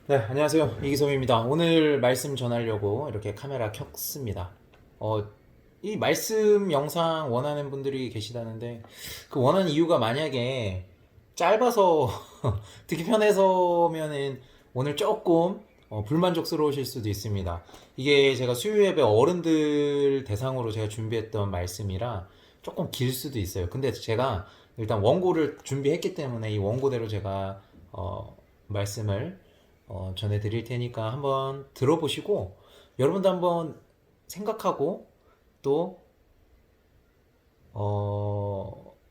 네, 안녕하세요. 이기섭입니다. 오늘 말씀 전하려고 이렇게 카메라 켰습니다. 어, 이 말씀 영상 원하는 분들이 계시다는데, 그 원하는 이유가 만약에 짧아서 듣기 편해서면은 오늘 조금 불만족스러우실 수도 있습니다. 이게 제가 수요예배 어른들 대상으로 제가 준비했던 말씀이라 조금 길 수도 있어요. 근데 제가 일단 원고를 준비했기 때문에 이 원고대로 제가 말씀을 전해드릴 테니까 한번 들어보시고 여러분도 한번 생각하고 또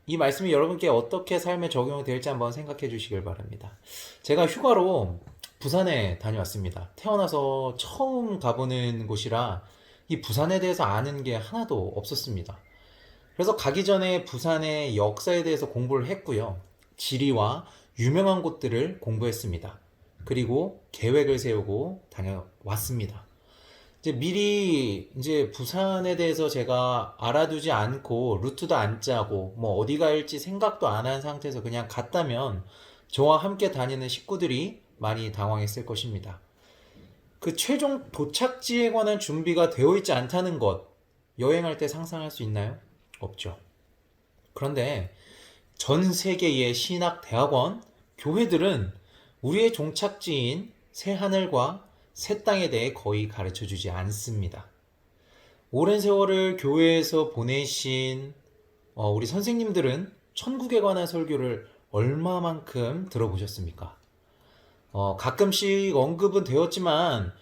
이 말씀이 여러분께 어떻게 삶에 적용이 될지 한번 생각해 주시길 바랍니다. 제가 휴가로 부산에 다녀왔습니다. 태어나서 처음 가보는 곳이라 이 부산에 대해서 아는 게 하나도 없었습니다. 그래서 가기 전에 부산의 역사에 대해서 공부를 했고요. 지리와 유명한 곳들을 공부했습니다. 그리고 계획을 세우고 다녀왔습니다. 이제 미리 이제 부산에 대해서 제가 알아두지 않고 루트도 안 짜고 뭐 어디 갈지 생각도 안 한 상태에서 그냥 갔다면 저와 함께 다니는 식구들이 많이 당황했을 것입니다. 그 최종 도착지에 관한 준비가 되어 있지 않다는 것, 여행할 때 상상할 수 있나요? 없죠. 그런데 전 세계의 신학 대학원, 교회들은 우리의 종착지인 새 하늘과 새 땅에 대해 거의 가르쳐 주지 않습니다. 오랜 세월을 교회에서 보내신 우리 선생님들은 천국에 관한 설교를 얼마만큼 들어보셨습니까? 가끔씩 언급은 되었지만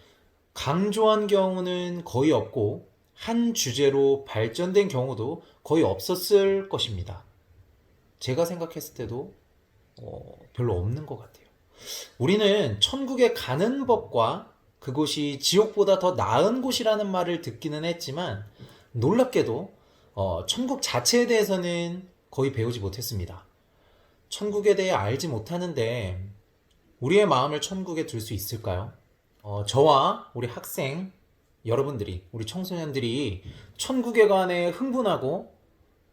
강조한 경우는 거의 없고 한 주제로 발전된 경우도 거의 없었을 것입니다. 제가 생각했을 때도 별로 없는 것 같아요. 우리는 천국에 가는 법과 그곳이 지옥보다 더 나은 곳이라는 말을 듣기는 했지만 놀랍게도 천국 자체에 대해서는 거의 배우지 못했습니다. 천국에 대해 알지 못하는데 우리의 마음을 천국에 둘 수 있을까요? 저와 우리 학생 여러분들이, 우리 청소년들이 천국에 관해 흥분하고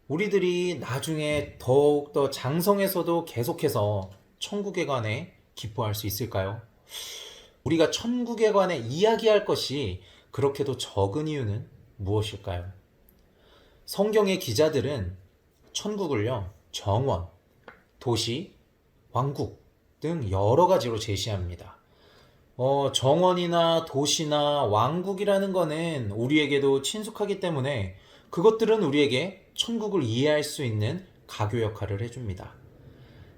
우리들이 나중에 더욱더 장성해서도 계속해서 천국에 관해 기뻐할 수 있을까요? 우리가 천국에 관해 이야기할 것이 그렇게도 적은 이유는 무엇일까요? 성경의 기자들은 천국을요, 정원, 도시, 왕국 등 여러 가지로 제시합니다. 정원이나 도시나 왕국이라는 거는 우리에게도 친숙하기 때문에 그것들은 우리에게 천국을 이해할 수 있는 가교 역할을 해줍니다.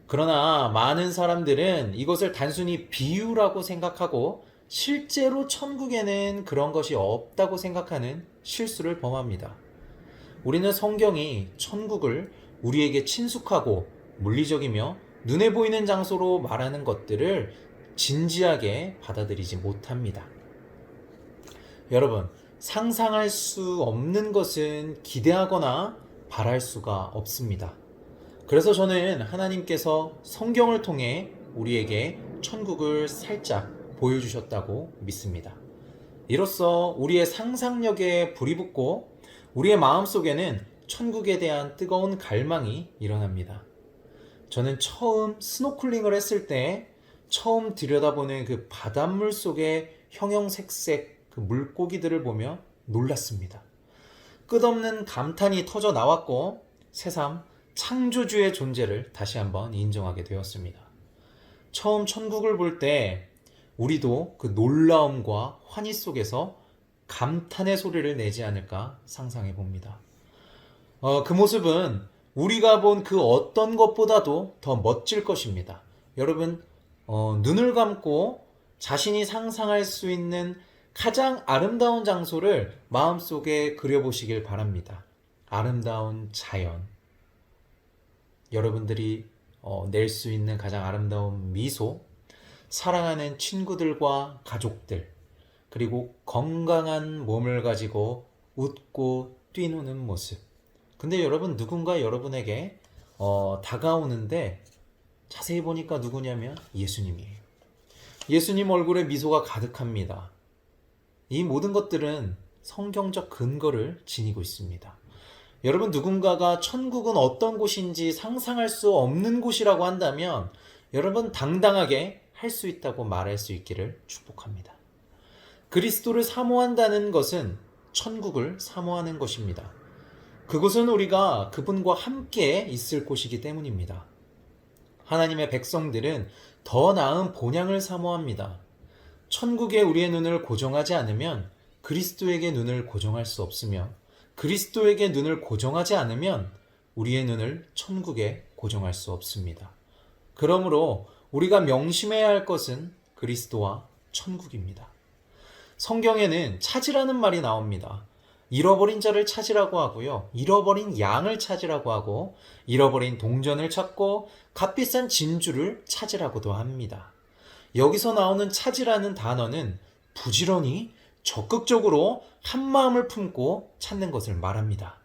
그러나 많은 사람들은 이것을 단순히 비유라고 생각하고 실제로 천국에는 그런 것이 없다고 생각하는 실수를 범합니다. 우리는 성경이 천국을 우리에게 친숙하고 물리적이며 눈에 보이는 장소로 말하는 것들을 진지하게 받아들이지 못합니다. 여러분, 상상할 수 없는 것은 기대하거나 바랄 수가 없습니다. 그래서 저는 하나님께서 성경을 통해 우리에게 천국을 살짝 보여주셨다고 믿습니다. 이로써 우리의 상상력에 불이 붙고 우리의 마음속에는 천국에 대한 뜨거운 갈망이 일어납니다. 저는 처음 스노클링을 했을 때 처음 들여다보는 그 바닷물 속의 형형색색 그 물고기들을 보며 놀랐습니다. 끝없는 감탄이 터져 나왔고 새삼 창조주의 존재를 다시 한번 인정하게 되었습니다. 처음 천국을 볼 때 우리도 그 놀라움과 환희 속에서 감탄의 소리를 내지 않을까 상상해 봅니다. 그 모습은 우리가 본 그 어떤 것보다도 더 멋질 것입니다. 여러분, 눈을 감고 자신이 상상할 수 있는 가장 아름다운 장소를 마음속에 그려보시길 바랍니다. 아름다운 자연, 여러분들이 낼 수 있는 가장 아름다운 미소, 사랑하는 친구들과 가족들, 그리고 건강한 몸을 가지고 웃고 뛰노는 모습. 근데 여러분, 누군가 여러분에게 다가오는데 자세히 보니까 누구냐면 예수님이에요. 예수님 얼굴에 미소가 가득합니다. 이 모든 것들은 성경적 근거를 지니고 있습니다. 여러분, 누군가가 천국은 어떤 곳인지 상상할 수 없는 곳이라고 한다면 여러분 당당하게 할 수 있다고 말할 수 있기를 축복합니다. 그리스도를 사모한다는 것은 천국을 사모하는 것입니다. 그곳은 우리가 그분과 함께 있을 곳이기 때문입니다. 하나님의 백성들은 더 나은 본향을 사모합니다. 천국에 우리의 눈을 고정하지 않으면 그리스도에게 눈을 고정할 수 없으며 그리스도에게 눈을 고정하지 않으면 우리의 눈을 천국에 고정할 수 없습니다. 그러므로 우리가 명심해야 할 것은 그리스도와 천국입니다. 성경에는 찾으라는 말이 나옵니다. 잃어버린 자를 찾으라고 하고요. 잃어버린 양을 찾으라고 하고 잃어버린 동전을 찾고 값비싼 진주를 찾으라고도 합니다. 여기서 나오는 찾으라는 단어는 부지런히 적극적으로 한 마음을 품고 찾는 것을 말합니다.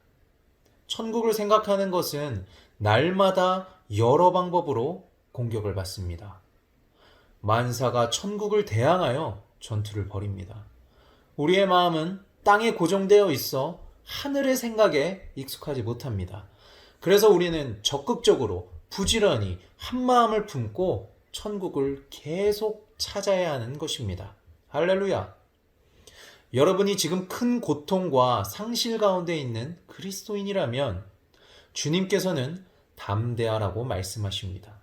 천국을 생각하는 것은 날마다 여러 방법으로 공격을 받습니다. 만사가 천국을 대항하여 전투를 벌입니다. 우리의 마음은 땅에 고정되어 있어 하늘의 생각에 익숙하지 못합니다. 그래서 우리는 적극적으로 부지런히 한 마음을 품고 천국을 계속 찾아야 하는 것입니다. 할렐루야! 여러분이 지금 큰 고통과 상실 가운데 있는 그리스도인이라면 주님께서는 담대하라고 말씀하십니다.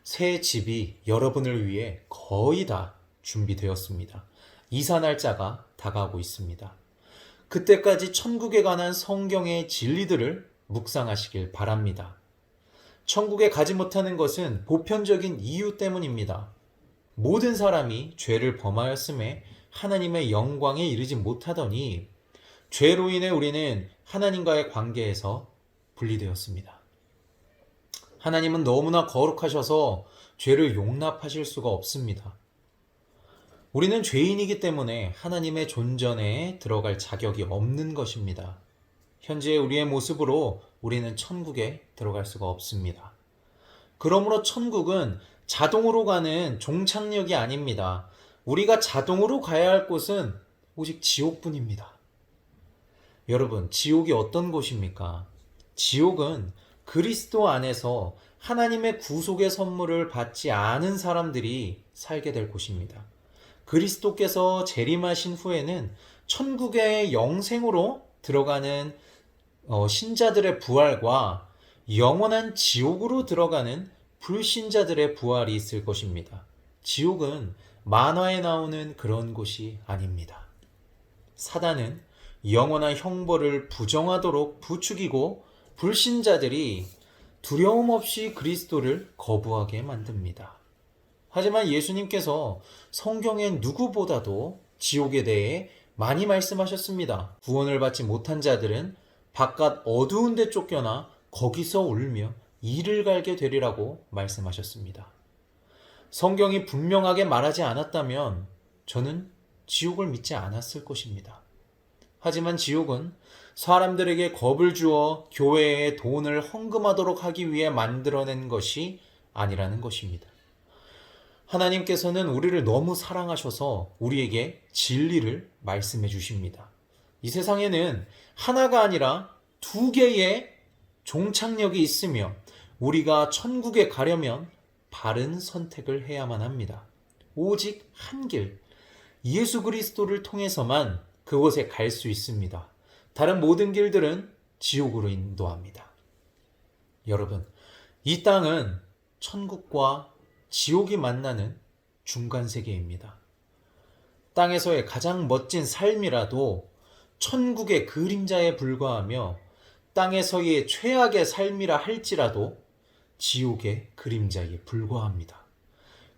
새 집이 여러분을 위해 거의 다 준비되었습니다. 이사 날짜가 다가오고 있습니다. 그때까지 천국에 관한 성경의 진리들을 묵상하시길 바랍니다. 천국에 가지 못하는 것은 보편적인 이유 때문입니다. 모든 사람이 죄를 범하였음에 하나님의 영광에 이르지 못하더니 죄로 인해 우리는 하나님과의 관계에서 분리되었습니다. 하나님은 너무나 거룩하셔서 죄를 용납하실 수가 없습니다. 우리는 죄인이기 때문에 하나님의 존전에 들어갈 자격이 없는 것입니다. 현재 우리의 모습으로 우리는 천국에 들어갈 수가 없습니다. 그러므로 천국은 자동으로 가는 종착역이 아닙니다. 우리가 자동으로 가야 할 곳은 오직 지옥뿐입니다. 여러분, 지옥이 어떤 곳입니까? 지옥은 그리스도 안에서 하나님의 구속의 선물을 받지 않은 사람들이 살게 될 곳입니다. 그리스도께서 재림하신 후에는 천국의 영생으로 들어가는 신자들의 부활과 영원한 지옥으로 들어가는 불신자들의 부활이 있을 것입니다. 지옥은 만화에 나오는 그런 곳이 아닙니다. 사단은 영원한 형벌을 부정하도록 부추기고 불신자들이 두려움 없이 그리스도를 거부하게 만듭니다. 하지만 예수님께서 성경의 누구보다도 지옥에 대해 많이 말씀하셨습니다. 구원을 받지 못한 자들은 바깥 어두운 데 쫓겨나 거기서 울며 이를 갈게 되리라고 말씀하셨습니다. 성경이 분명하게 말하지 않았다면 저는 지옥을 믿지 않았을 것입니다. 하지만 지옥은 사람들에게 겁을 주어 교회에 돈을 헌금하도록 하기 위해 만들어낸 것이 아니라는 것입니다. 하나님께서는 우리를 너무 사랑하셔서 우리에게 진리를 말씀해 주십니다. 이 세상에는 하나가 아니라 두 개의 종착역이 있으며 우리가 천국에 가려면 바른 선택을 해야만 합니다. 오직 한 길, 예수 그리스도를 통해서만 그곳에 갈 수 있습니다. 다른 모든 길들은 지옥으로 인도합니다. 여러분, 이 땅은 천국과 지옥이 만나는 중간 세계입니다. 땅에서의 가장 멋진 삶이라도 천국의 그림자에 불과하며 땅에서의 최악의 삶이라 할지라도 지옥의 그림자에 불과합니다.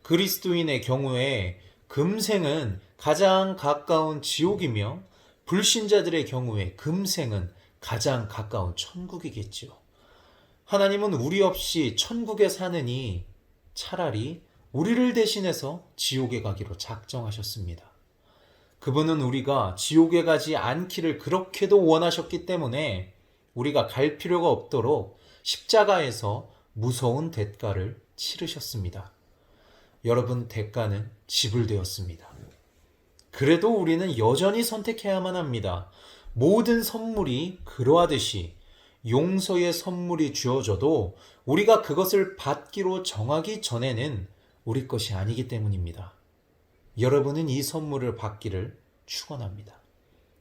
그리스도인의 경우에 금생은 가장 가까운 지옥이며 불신자들의 경우에 금생은 가장 가까운 천국이겠죠. 하나님은 우리 없이 천국에 사느니 차라리 우리를 대신해서 지옥에 가기로 작정하셨습니다. 그분은 우리가 지옥에 가지 않기를 그렇게도 원하셨기 때문에 우리가 갈 필요가 없도록 십자가에서 무서운 대가를 치르셨습니다. 여러분, 대가는 지불되었습니다. 그래도 우리는 여전히 선택해야만 합니다. 모든 선물이 그러하듯이 용서의 선물이 주어져도 우리가 그것을 받기로 정하기 전에는 우리 것이 아니기 때문입니다. 여러분은 이 선물을 받기를 축원합니다.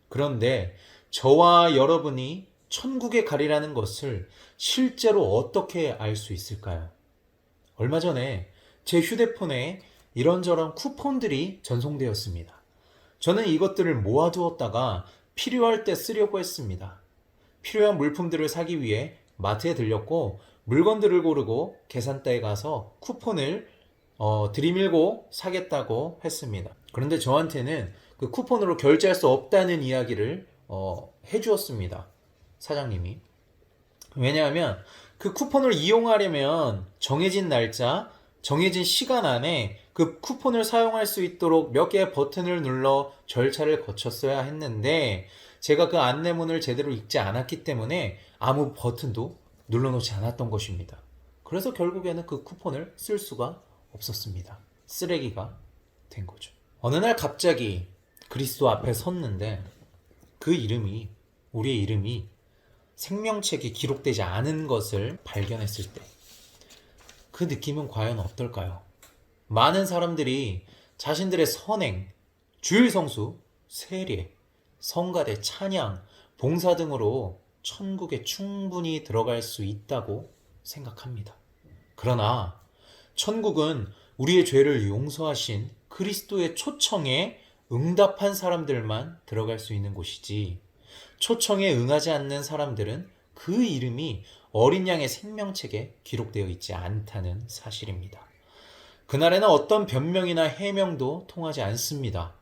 그런데 저와 여러분이 천국에 가리라는 것을 실제로 어떻게 알 수 있을까요? 얼마 전에 제 휴대폰에 이런저런 쿠폰들이 전송되었습니다. 저는 이것들을 모아두었다가 필요할 때 쓰려고 했습니다. 필요한 물품들을 사기 위해 마트에 들렸고 물건들을 고르고 계산대에 가서 쿠폰을 들이밀고 사겠다고 했습니다. 그런데 저한테는 그 쿠폰으로 결제할 수 없다는 이야기를 해주었습니다. 사장님이. 왜냐하면 그 쿠폰을 이용하려면 정해진 날짜, 정해진 시간 안에 그 쿠폰을 사용할 수 있도록 몇 개의 버튼을 눌러 절차를 거쳤어야 했는데 제가 그 안내문을 제대로 읽지 않았기 때문에 아무 버튼도 눌러놓지 않았던 것입니다. 그래서 결국에는 그 쿠폰을 쓸 수가 없었습니다. 쓰레기가 된 거죠. 어느 날 갑자기 그리스도 앞에 섰는데 그 이름이, 우리의 이름이 생명책에 기록되지 않은 것을 발견했을 때 그 느낌은 과연 어떨까요? 많은 사람들이 자신들의 선행, 주일 성수, 세례, 성가대, 찬양, 봉사 등으로 천국에 충분히 들어갈 수 있다고 생각합니다. 그러나 천국은 우리의 죄를 용서하신 그리스도의 초청에 응답한 사람들만 들어갈 수 있는 곳이지, 초청에 응하지 않는 사람들은 그 이름이 어린 양의 생명책에 기록되어 있지 않다는 사실입니다. 그날에는 어떤 변명이나 해명도 통하지 않습니다.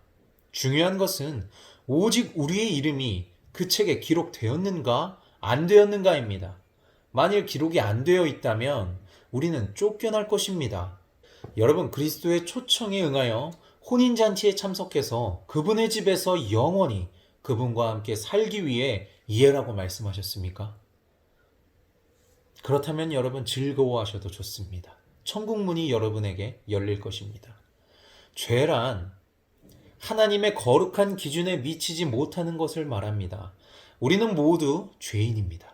중요한 것은 오직 우리의 이름이 그 책에 기록되었는가 안 되었는가입니다. 만일 기록이 안 되어 있다면 우리는 쫓겨날 것입니다. 여러분, 그리스도의 초청에 응하여 혼인잔치에 참석해서 그분의 집에서 영원히 그분과 함께 살기 위해 이해라고 말씀하셨습니까? 그렇다면 여러분 즐거워하셔도 좋습니다. 천국 문이 여러분에게 열릴 것입니다. 죄란 하나님의 거룩한 기준에 미치지 못하는 것을 말합니다. 우리는 모두 죄인입니다.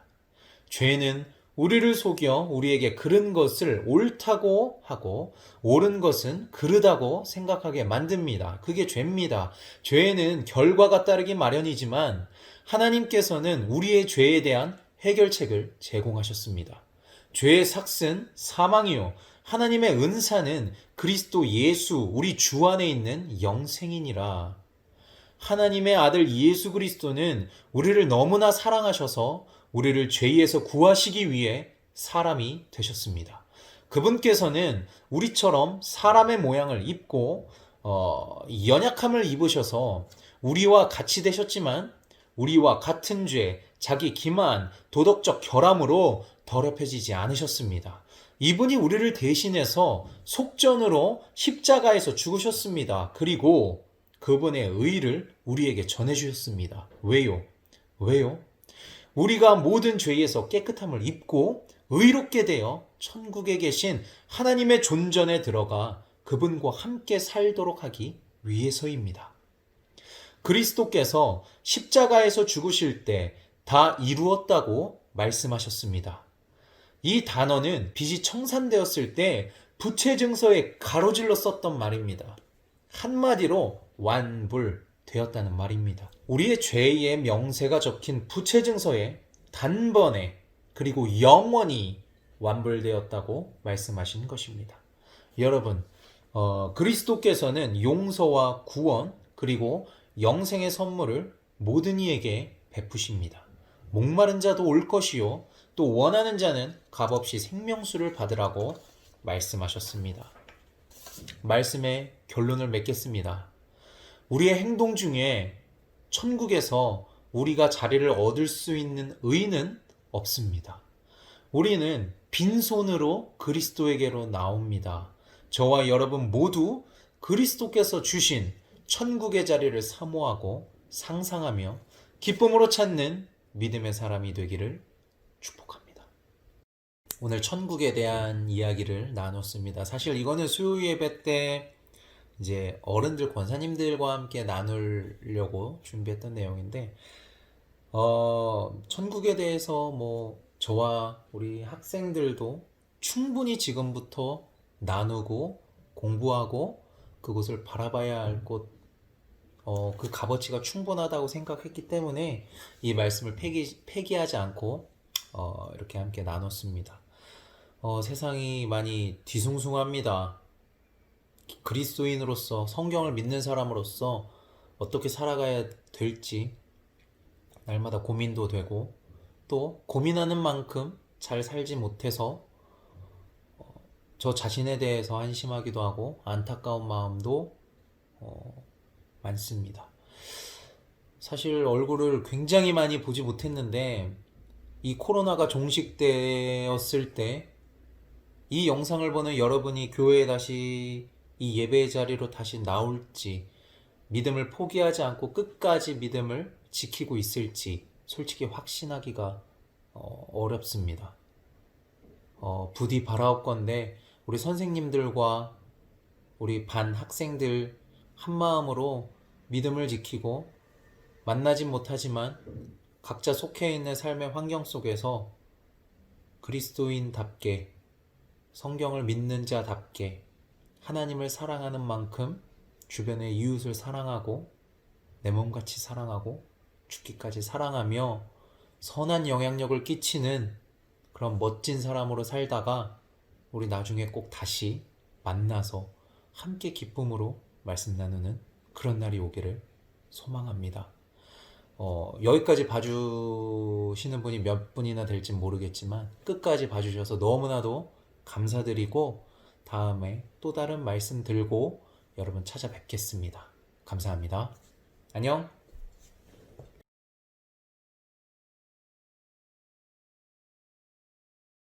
죄는 우리를 속여 우리에게 그른 것을 옳다고 하고 옳은 것은 그르다고 생각하게 만듭니다. 그게 죄입니다. 죄는 결과가 따르기 마련이지만 하나님께서는 우리의 죄에 대한 해결책을 제공하셨습니다. 죄의 삭은 사망이요 하나님의 은사는 그리스도 예수 우리 주 안에 있는 영생이니라. 하나님의 아들 예수 그리스도는 우리를 너무나 사랑하셔서 우리를 죄에서 구하시기 위해 사람이 되셨습니다. 그분께서는 우리처럼 사람의 모양을 입고 연약함을 입으셔서 우리와 같이 되셨지만 우리와 같은 죄, 자기 기만, 도덕적 결함으로 더럽혀지지 않으셨습니다. 이분이 우리를 대신해서 속전으로 십자가에서 죽으셨습니다. 그리고 그분의 의를 우리에게 전해주셨습니다. 왜요? 우리가 모든 죄에서 깨끗함을 입고 의롭게 되어 천국에 계신 하나님의 존전에 들어가 그분과 함께 살도록 하기 위해서입니다. 그리스도께서 십자가에서 죽으실 때 다 이루었다고 말씀하셨습니다. 이 단어는 빚이 청산되었을 때 부채 증서에 가로질러 썼던 말입니다. 한마디로 완불되었다는 말입니다. 우리의 죄의 명세가 적힌 부채 증서에 단번에 그리고 영원히 완불되었다고 말씀하신 것입니다. 여러분, 그리스도께서는 용서와 구원 그리고 영생의 선물을 모든 이에게 베푸십니다. 목마른 자도 올 것이요 또 원하는 자는 값없이 생명수를 받으라고 말씀하셨습니다. 말씀의 결론을 맺겠습니다. 우리의 행동 중에 천국에서 우리가 자리를 얻을 수 있는 의는 없습니다. 우리는 빈손으로 그리스도에게로 나옵니다. 저와 여러분 모두 그리스도께서 주신 천국의 자리를 사모하고 상상하며 기쁨으로 찾는 믿음의 사람이 되기를 축복합니다. 오늘 천국에 대한 이야기를 나눴습니다. 사실 이거는 수요 예배 때 이제 어른들 권사님들과 함께 나누려고 준비했던 내용인데 천국에 대해서 저와 우리 학생들도 충분히 지금부터 나누고 공부하고 그곳을 바라봐야 할 곳, 그 값어치가 충분하다고 생각했기 때문에 이 말씀을 폐기하지 않고 이렇게 함께 나눴습니다. 세상이 많이 뒤숭숭합니다. 그리스도인으로서 성경을 믿는 사람으로서 어떻게 살아가야 될지 날마다 고민도 되고 또 고민하는 만큼 잘 살지 못해서 저 자신에 대해서 한심하기도 하고 안타까운 마음도 많습니다. 사실 얼굴을 굉장히 많이 보지 못했는데 이 코로나가 종식되었을 때 이 영상을 보는 여러분이 교회에 다시 이 예배의 자리로 다시 나올지 믿음을 포기하지 않고 끝까지 믿음을 지키고 있을지 솔직히 확신하기가 어렵습니다. 부디 바라옵건대 우리 선생님들과 우리 반 학생들 한마음으로 믿음을 지키고 만나진 못하지만 각자 속해 있는 삶의 환경 속에서 그리스도인답게 성경을 믿는 자답게 하나님을 사랑하는 만큼 주변의 이웃을 사랑하고 내 몸같이 사랑하고 죽기까지 사랑하며 선한 영향력을 끼치는 그런 멋진 사람으로 살다가 우리 나중에 꼭 다시 만나서 함께 기쁨으로 말씀 나누는 그런 날이 오기를 소망합니다. 여기까지 봐주시는 분이 몇 분이나 될지 모르겠지만 끝까지 봐주셔서 너무나도 감사드리고 다음에 또 다른 말씀 들고 여러분 찾아뵙겠습니다. 감사합니다. 안녕.